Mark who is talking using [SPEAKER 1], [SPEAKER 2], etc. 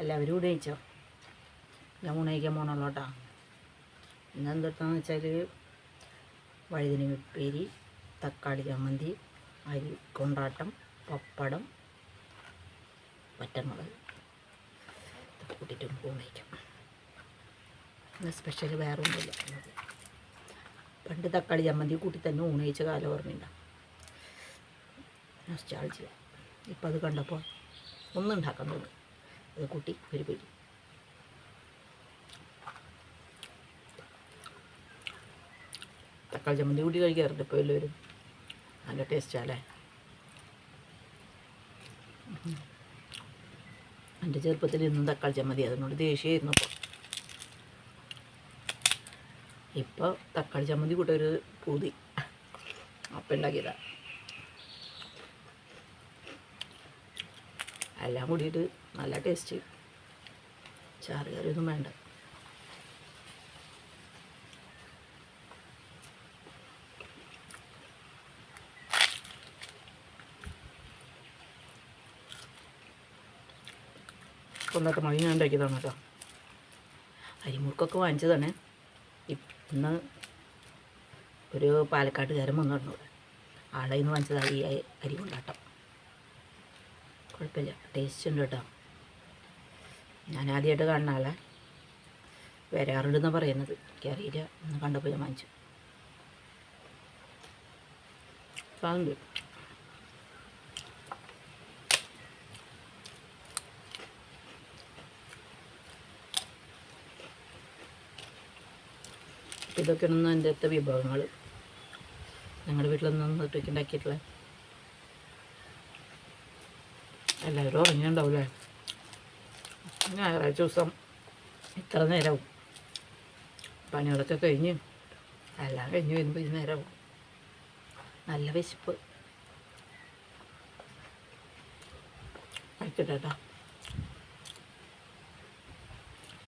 [SPEAKER 1] എല്ലാവരും ഊണ് കഴിച്ചോ? ഞാൻ ഊണ് കഴിക്കാൻ പോകണല്ലോ കേട്ടോ. ഇന്ന് എന്തെടുത്താന്ന് വെച്ചാൽ വഴുതനങ്ങ ഉപ്പേരി, തക്കാളി ചമ്മന്തി, അരി കൊണ്ടാട്ടം, പപ്പടം, പച്ചമുളക് കൂട്ടിയിട്ട് ഊണ് കഴിക്കാം. ഇന്ന് സ്പെഷ്യൽ വേറെ ഒന്നുമില്ല. പണ്ട് തക്കാളി ചമ്മന്തി കൂട്ടി തന്നെ ഊണ് കഴിച്ച കാലം ഓർമ്മയുണ്ടാവും. നൊസ്റ്റാൾജിയ. ഇപ്പം അത് കണ്ടപ്പോൾ ഒന്നും ഉണ്ടാക്കാൻ തോന്നി. അത് കൂട്ടി ഒരു പിടി. തക്കാളി ചമ്മന്തി കൂട്ടി കഴിക്കാറുണ്ട് ഇപ്പോൾ എല്ലാവരും. നല്ല ടേസ്റ്റാല്ലേ. എൻ്റെ ചെറുപ്പത്തിൽ ഇന്നും തക്കാളി ചമ്മന്തി, അതിനോട് ദേഷ്യമായിരുന്നു. ഇപ്പോൾ തക്കാളി ചമ്മന്തി കൂട്ടൊരു പൂതി അപ്പം ഉണ്ടാക്കിയതാണ്. എല്ലാം കൂടിയിട്ട് നല്ല ടേസ്റ്റ്. ചാറ് കറിയൊന്നും വേണ്ട. കൊണ്ടാട്ട മഴ ഞാൻ ഉണ്ടാക്കിയതാണ് കേട്ടോ. അരിമുറുക്കൊക്കെ വാങ്ങിച്ചതാണ്. ഇന്ന് ഒരു പാലക്കാട്ടുകാരൻ വന്നിരുന്നു. ആളെ ഇന്ന് വാങ്ങിച്ചതാണ് ഈ അരി കൊണ്ടാട്ടം. കുഴപ്പമില്ല, ടേസ്റ്റ് ഉണ്ട് കേട്ടോ. ഞാൻ ആദ്യമായിട്ട് കാണുന്ന ആളെ, വരാറുണ്ടെന്നാണ് പറയുന്നത്. എനിക്കറിയില്ല, ഇന്ന് കണ്ടപ്പോൾ ഞാൻ വാങ്ങിച്ചു. സാധനം ഇതൊക്കെയാണ് എൻ്റെ അടുത്ത വിഭവങ്ങൾ. ഞങ്ങളുടെ വീട്ടിലൊന്നും ഒറ്റയ്ക്ക് ഉണ്ടാക്കിയിട്ടുള്ള. എല്ലാവരും ഉറങ്ങിയിട്ടുണ്ടാവില്ലേ? ഞായറാഴ്ച ദിവസം ഇത്ര നേരമാവും. പണികളൊക്കെ കഴിഞ്ഞ് എല്ലാം കഴിഞ്ഞ് വരുമ്പോൾ ഈ നേരമാവും. നല്ല വിശപ്പ്. കഴിക്കട്ടെ കേട്ടോ.